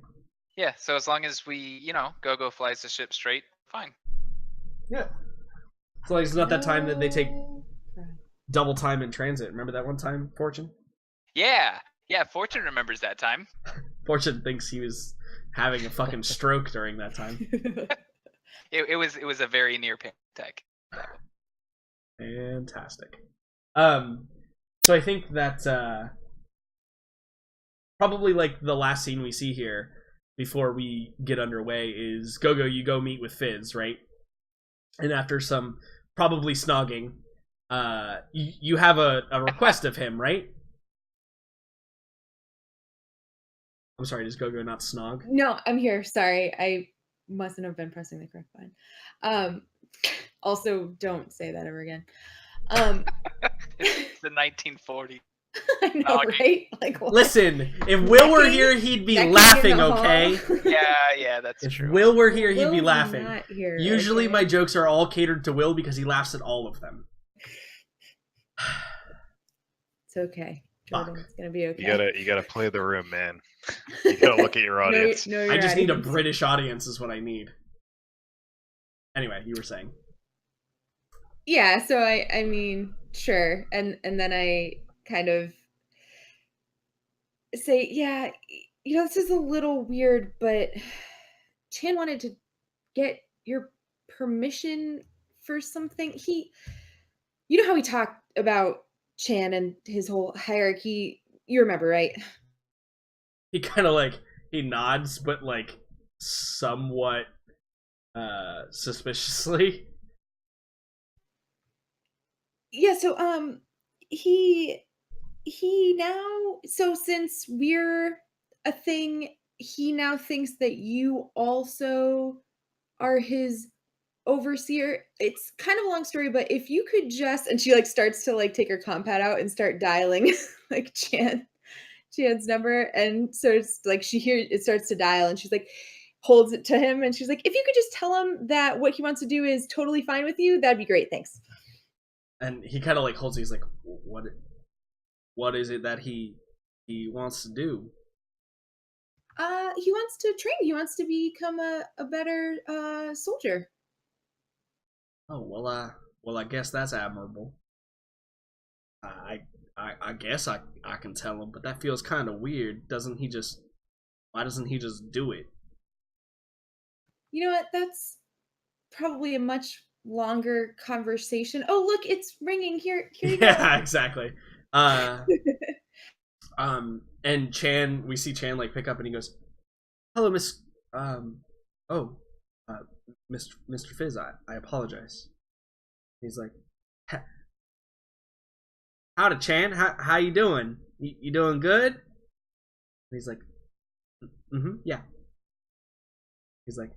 Yeah. So as long as we, Gogo flies the ship straight, fine. Yeah. As long as it's not that time that they take double time in transit. Remember that one time, Fortune? Yeah. Yeah. Fortune remembers that time. Fortune thinks he was having a fucking stroke during that time. It was a very near attack. Fantastic. So I think that probably like the last scene we see here before we get underway is Gogo, you go meet with Fizz, right? And after some probably snogging, you have a request of him, right? I'm sorry, does Gogo not snog? No, I'm here. Sorry, I mustn't have been pressing the correct button. Also, don't say that ever again. It's the 1940s. I know, right? Like, what? Listen, if Will were here, he'd be laughing, okay? Yeah, that's true. If Will were here, he'd be Will's laughing. not here, Usually okay? my jokes are all catered to Will because he laughs at all of them. It's okay, Jordan. Fuck. It's gonna be okay. You gotta play the room, man. You gotta look at your audience. Know your I just need a audience. British audience is what I need. Anyway, you were saying. Yeah, so I mean, sure. And then I kind of say, yeah, this is a little weird, but Chan wanted to get your permission for something. You know how we talked about Chan and his whole hierarchy. You remember, right? He kind of like, he nods, but like somewhat suspiciously. Yeah, so he now, so since we're a thing, he now thinks that you also are his overseer. It's kind of a long story, but if you could just, and she like starts to like take her compad out and start dialing like Chan's number, and so it's like she hears it starts to dial, and she's like holds it to him, and she's like, if you could just tell him that what he wants to do is totally fine with you, that'd be great, thanks. And he kind of like holds it. He's like, what is it that he wants to do? He wants to train. He wants to become a better soldier. Oh, well, I guess that's admirable. I guess I can tell him, but that feels kind of weird. Why doesn't he just do it? You know what? That's probably a much longer conversation. Oh, look, it's ringing. Here you go. Yeah, exactly. And Chan, we see Chan like pick up, and he goes, "Hello, Miss. Mr. Fizz, I apologize." He's like, "Howdy, Chan. How you doing? You doing good?" And he's like, yeah. He's like,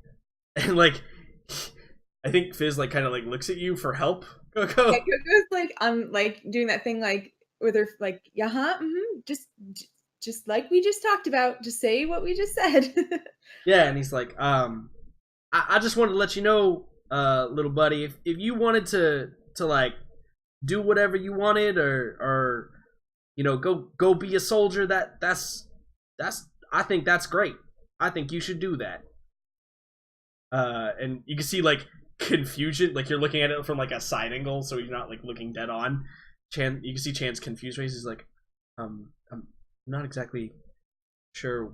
and like, I think Fizz like kind of like looks at you for help. Go. Yeah, Coco's like like doing that thing like with her like, just like we just talked about. Just say what we just said. Yeah, and he's like, I just wanted to let you know, little buddy, if you wanted to like do whatever you wanted, or go be a soldier, that's I think that's great. I think you should do that. And you can see like confusion, like you're looking at it from like a side angle, so you're not like looking dead on. Chan, you can see Chan's confused face. He's like, I'm not exactly sure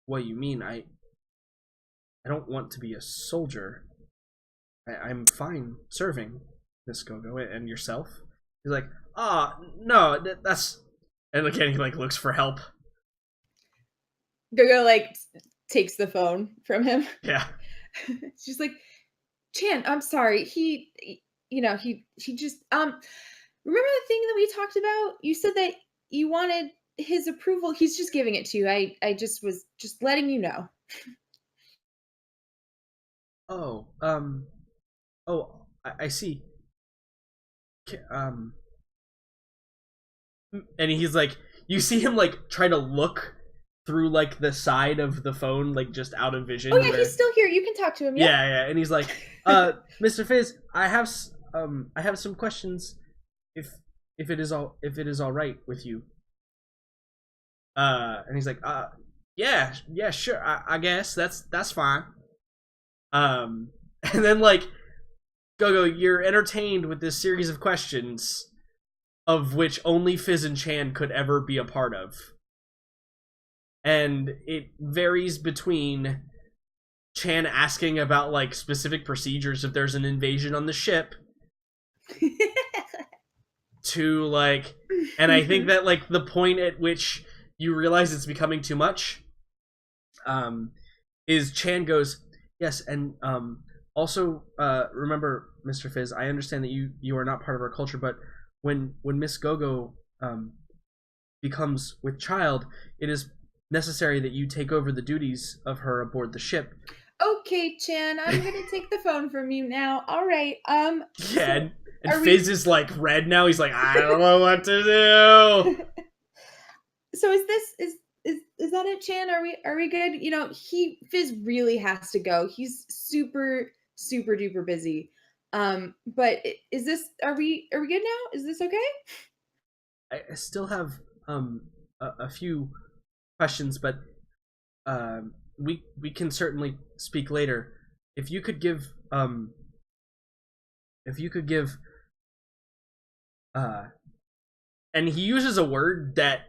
what you mean. I don't want to be a soldier. I'm fine serving, Miss Gogo, and yourself. He's like, no, that's. And again, he like looks for help. Gogo like takes the phone from him. Yeah. She's like, Chan, I'm sorry. He just remember the thing that we talked about? You said that you wanted his approval. He's just giving it to you. I just was just letting you know. I see. And he's like, you see him like try to look through like the side of the phone, like just out of vision. Oh yeah, he's still here. You can talk to him. Yeah. And he's like, Mr. Fizz, I have some questions, if it is all right with you. And he's like, yeah, sure, I guess that's fine. And then like, Gogo, you're entertained with this series of questions, of which only Fizz and Chan could ever be a part of. and it varies between Chan asking about like specific procedures if there's an invasion on the ship to like, and I think that like the point at which you realize it's becoming too much is Chan goes, yes, and also remember, Mr. Fizz, I understand that you are not part of our culture, but when Miss Gogo becomes with child, it is necessary that you take over the duties of her aboard the ship. Okay, Chan, I'm gonna take the phone from you now. All right. Yeah, and Fizz is like red now. He's like, I don't know what to do. So is that it, Chan? Are we good? You know, Fizz really has to go. He's super duper busy. But is this? Are we good now? Is this okay? I still have a few questions, but we can certainly speak later. If you could give and he uses a word that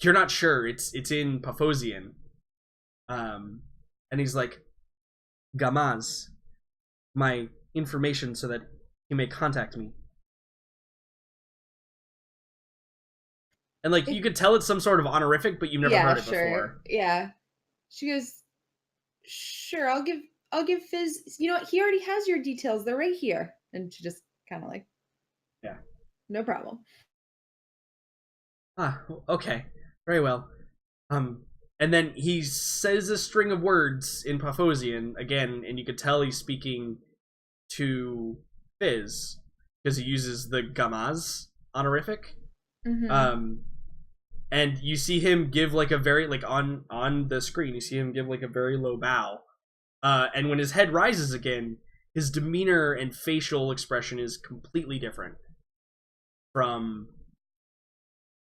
you're not sure. It's in Paphosian. And he's like, Gamaz, my information so that you may contact me. And like you could tell it's some sort of honorific, but you've never heard it before. Yeah. She goes, sure, I'll give Fizz, you know what, he already has your details. They're right here. And she just kind of like, yeah, no problem. Okay. Very well. And then he says a string of words in Paphosian again, and you could tell he's speaking to Fizz because he uses the Gamaz honorific. Mm-hmm. And you see him give like a very like on the screen, you see him give like a very low bow. And when his head rises again, his demeanor and facial expression is completely different from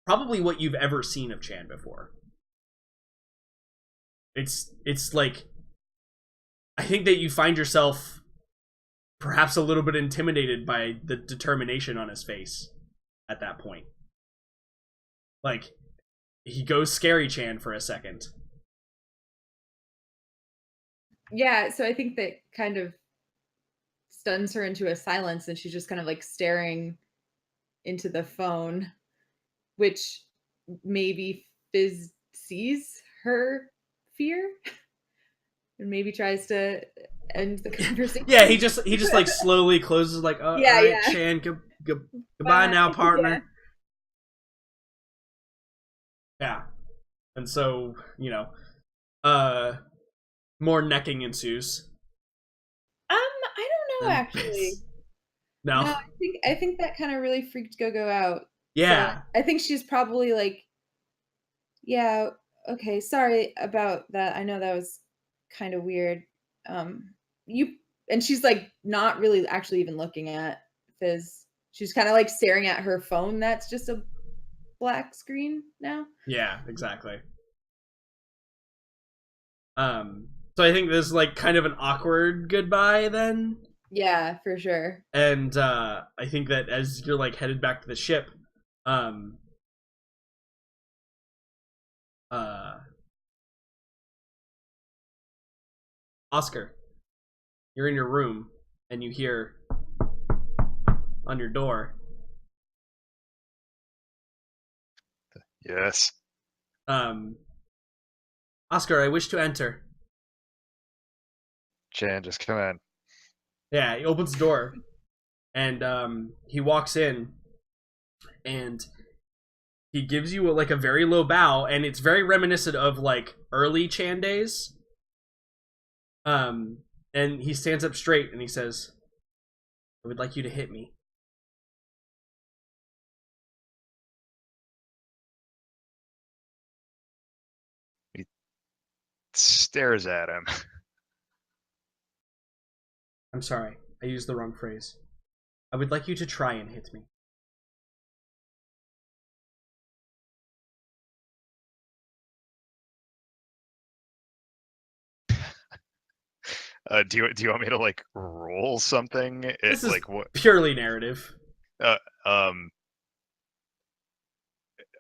probably what you've ever seen of Chan before. It's like, I think that you find yourself perhaps a little bit intimidated by the determination on his face at that point. Like, he goes scary Chan for a second. Yeah, so I think that kind of stuns her into a silence, and she's just kind of like staring into the phone, which maybe Fizz sees her fear and maybe tries to end the conversation. Yeah, he just like slowly closes like, oh, yeah, all right, yeah. Chan, goodbye now, partner. Yeah. And so, you know, more necking ensues. I don't know, actually. No? No, I think that kind of really freaked Gogo out. Yeah. So I think she's probably like, yeah, okay, sorry about that. I know that was kind of weird. And she's like not really actually even looking at Fizz. She's kind of like staring at her phone that's just a black screen now. Yeah, exactly. So I think this is like kind of an awkward goodbye then. Yeah, for sure. And I think that as you're like headed back to the ship, Oscar, you're in your room and you hear on your door. Yes. Oscar, I wish to enter. Chan, just come in. Yeah, he opens the door, and he walks in, and he gives you like a very low bow, and it's very reminiscent of like early Chan days. And he stands up straight and he says, "I would like you to hit me." He stares at him. I'm sorry, I used the wrong phrase. I would like you to try and hit me. Do you want me to like roll something? This is like what? Purely narrative.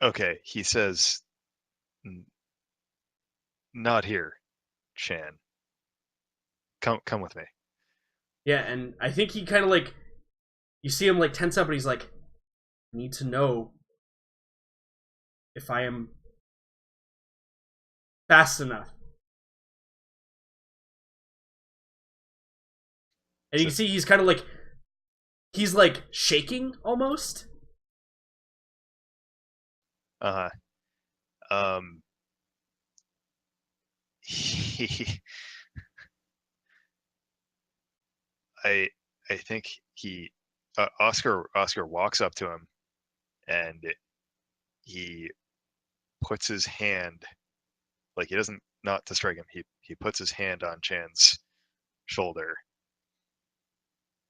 Okay, he says, Not here, Chan. Come with me. Yeah, and I think he kind of like, you see him like tense up, and he's like, I need to know if I am fast enough. And you can see he's kind of like, he's like shaking almost. Uh huh. He, I think he Oscar walks up to him and he puts his hand, like, he doesn't, not to strike him, he puts his hand on Chan's shoulder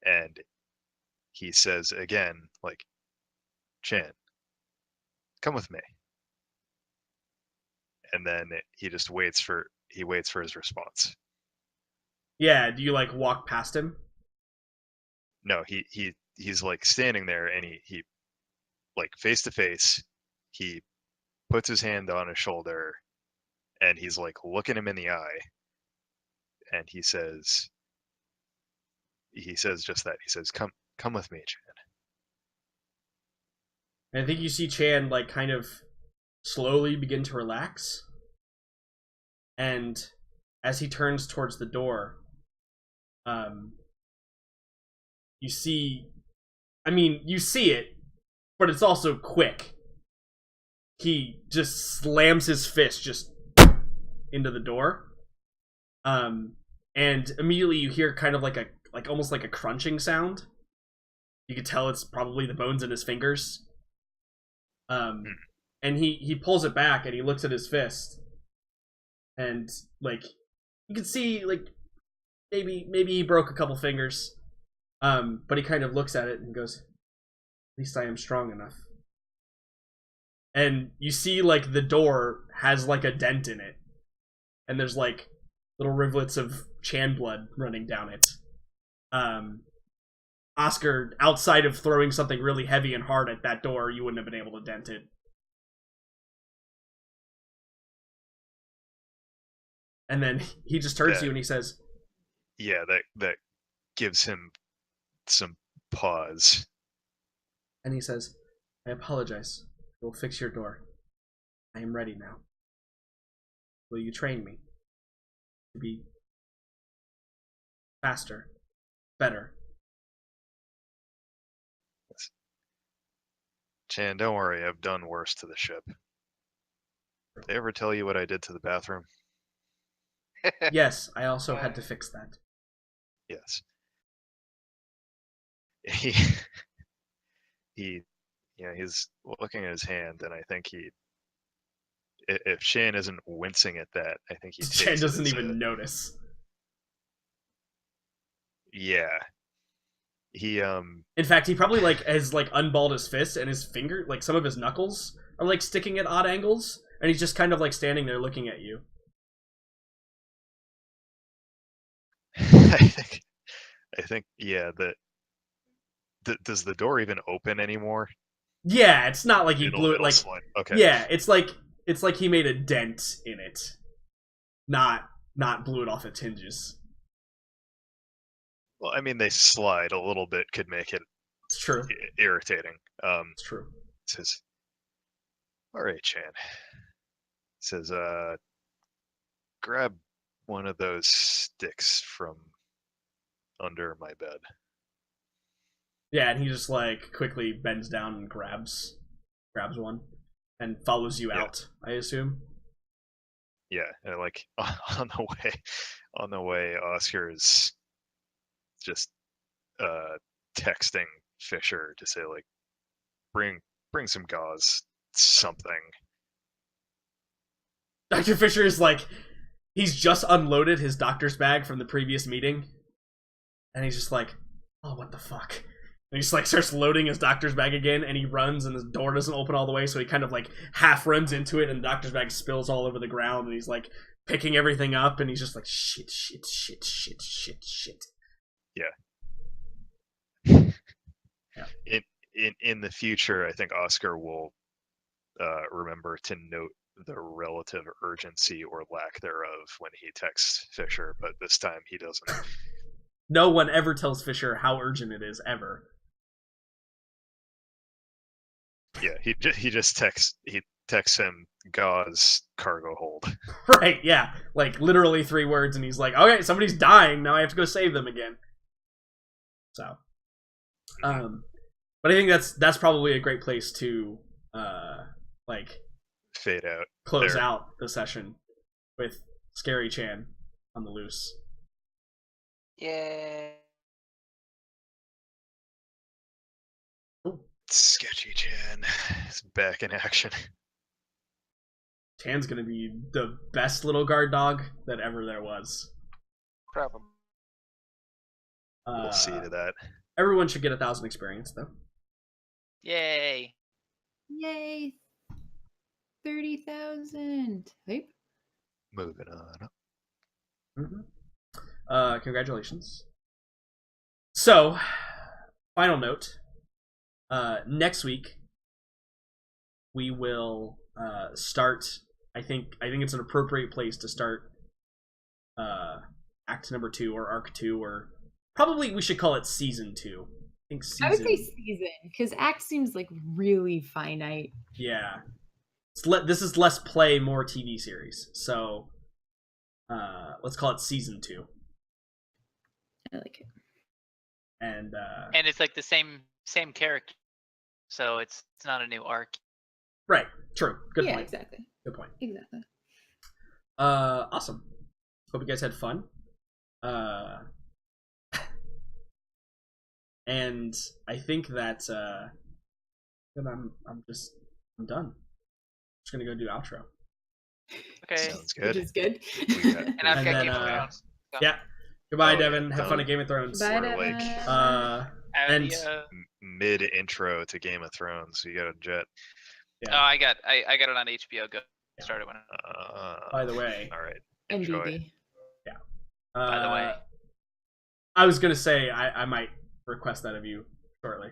and he says again, like, Chan, come with me. And then he just waits for his response. Yeah, do you like walk past him? No, he's like standing there and he like face to face, he puts his hand on his shoulder and he's like looking him in the eye and he says just that. He says, come with me, Chan. And I think you see Chan like kind of slowly begin to relax. And as he turns towards the door, you see, I mean, you see it, but it's also quick. He just slams his fist just into the door. And immediately you hear kind of like almost like a crunching sound. You can tell it's probably the bones in his fingers. And he pulls it back and he looks at his fist. And like you can see like maybe he broke a couple fingers. But he kind of looks at it and goes, at least I am strong enough. And you see like the door has like a dent in it. And there's like little rivulets of Chan blood running down it. Oscar, outside of throwing something really heavy and hard at that door, you wouldn't have been able to dent it. And then he just turns to you and he says, yeah, that gives him some pause. And he says, I apologize. We'll fix your door. I am ready now. Will you train me to be faster, better? Chan, don't worry, I've done worse to the ship. Did they ever tell you what I did to the bathroom? Yes, I also had to fix that. Yes. He he's looking at his hand, and I think if Chan isn't wincing at that, I think he takes Chan doesn't it as even notice. Yeah. He In fact, he probably like has like unballed his fist and his finger, like some of his knuckles are like sticking at odd angles, and he's just kind of like standing there looking at you. I think yeah, does the door even open anymore? Yeah, it's not like he blew it like slide. Okay. Yeah, it's like he made a dent in it. Not blew it off its hinges. Well, I mean, they slide a little bit, could make it It's true. Irritating. It's true. Says, all right, Chan. Says, grab one of those sticks from under my bed. Yeah, and he just like quickly bends down and grabs one and follows you out, I assume. Yeah, and like on the way, Oscar's just texting Fisher to say like, bring some gauze, something. Dr. Fisher is like, he's just unloaded his doctor's bag from the previous meeting, and he's just like, oh, what the fuck? And he just like starts loading his doctor's bag again, and he runs, and his door doesn't open all the way, so he kind of like half runs into it, and the doctor's bag spills all over the ground, and he's like picking everything up, and he's just like, shit. Yeah. Yeah. In the future, I think Oscar will remember to note the relative urgency or lack thereof when he texts Fisher, but this time he doesn't. No one ever tells Fisher how urgent it is, ever. Yeah, he just texts him gauze cargo hold. Right, yeah. Like, literally 3 words, and he's like, okay, somebody's dying, now I have to go save them again. So. But I think that's probably a great place to, like... Fade out. Close there. out the session with Scary Chan on the loose. Yeah. Sketchy Chan is back in action. Chan's gonna be the best little guard dog that ever there was. Probably. We'll see to that. Everyone should get 1,000 experience, though. Yay. Yay. 30,000. Hype. Moving on. Mm-hmm. Congratulations. So, final note. Next week, we will start. I think it's an appropriate place to start act number 2 or arc 2, or probably we should call it season 2. I would say season, because act seems like really finite. Yeah. This is less play, more TV series. So let's call it season 2. I like it. And it's like the same character, so it's not a new arc. Right. True. Good yeah, point. Exactly. Good point. Exactly. Awesome. Hope you guys had fun. And I think that I'm done. Just gonna go do outro. Okay. Sounds good. Which is good. And I've And got then, Game of Thrones. So. Yeah. Goodbye, Oh, Devin. yeah, Have fun at Game of Thrones. Bye, We're like Devin. And Adios. mid intro to Game of Thrones, so you got a jet. Oh, I got it on HBO Go. Started when. by the way, All right. Enjoy. NBD. By the way. I was gonna say I might request that of you shortly.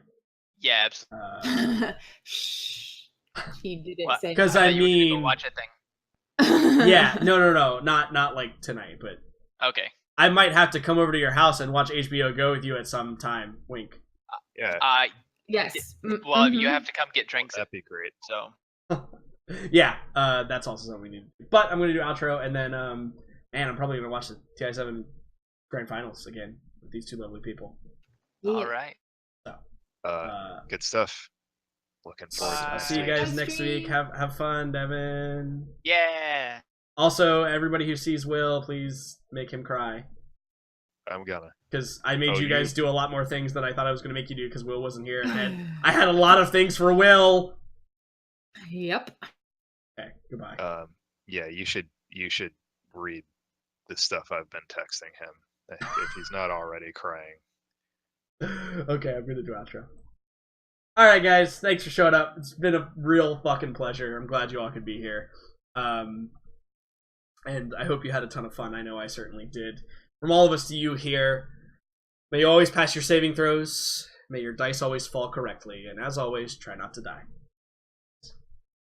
Yeah, absolutely. Shh. He didn't What? say. Because I I thought you were gonna go mean, watch a thing. yeah, no, not like tonight, but Okay. I might have to come over to your house and watch HBO Go with you at some time. Wink. Yeah, Yes. Well, you have to come get drinks. that'd be great. So. Yeah, that's also something we need. But I'm gonna do outro, and then and I'm probably gonna watch the TI7 Grand Finals again with these 2 lovely people. All right. Good stuff. Looking forward to Bye. I'll next see you week. guys next week. Have fun, Devin. Yeah. Also, everybody who sees Will, please make him cry. I'm gonna. Because I made Oh, you guys do a lot more things than I thought I was going to make you do because Will wasn't here. And I had a lot of things for Will. Yep. Okay, goodbye. Yeah, you should read the stuff I've been texting him if he's not already crying. Okay, I'm going to do outro. Alright, guys. Thanks for showing up. It's been a real fucking pleasure. I'm glad you all could be here. And I hope you had a ton of fun. I know I certainly did. From all of us to you here, may you always pass your saving throws. May your dice always fall correctly. And as always, try not to die.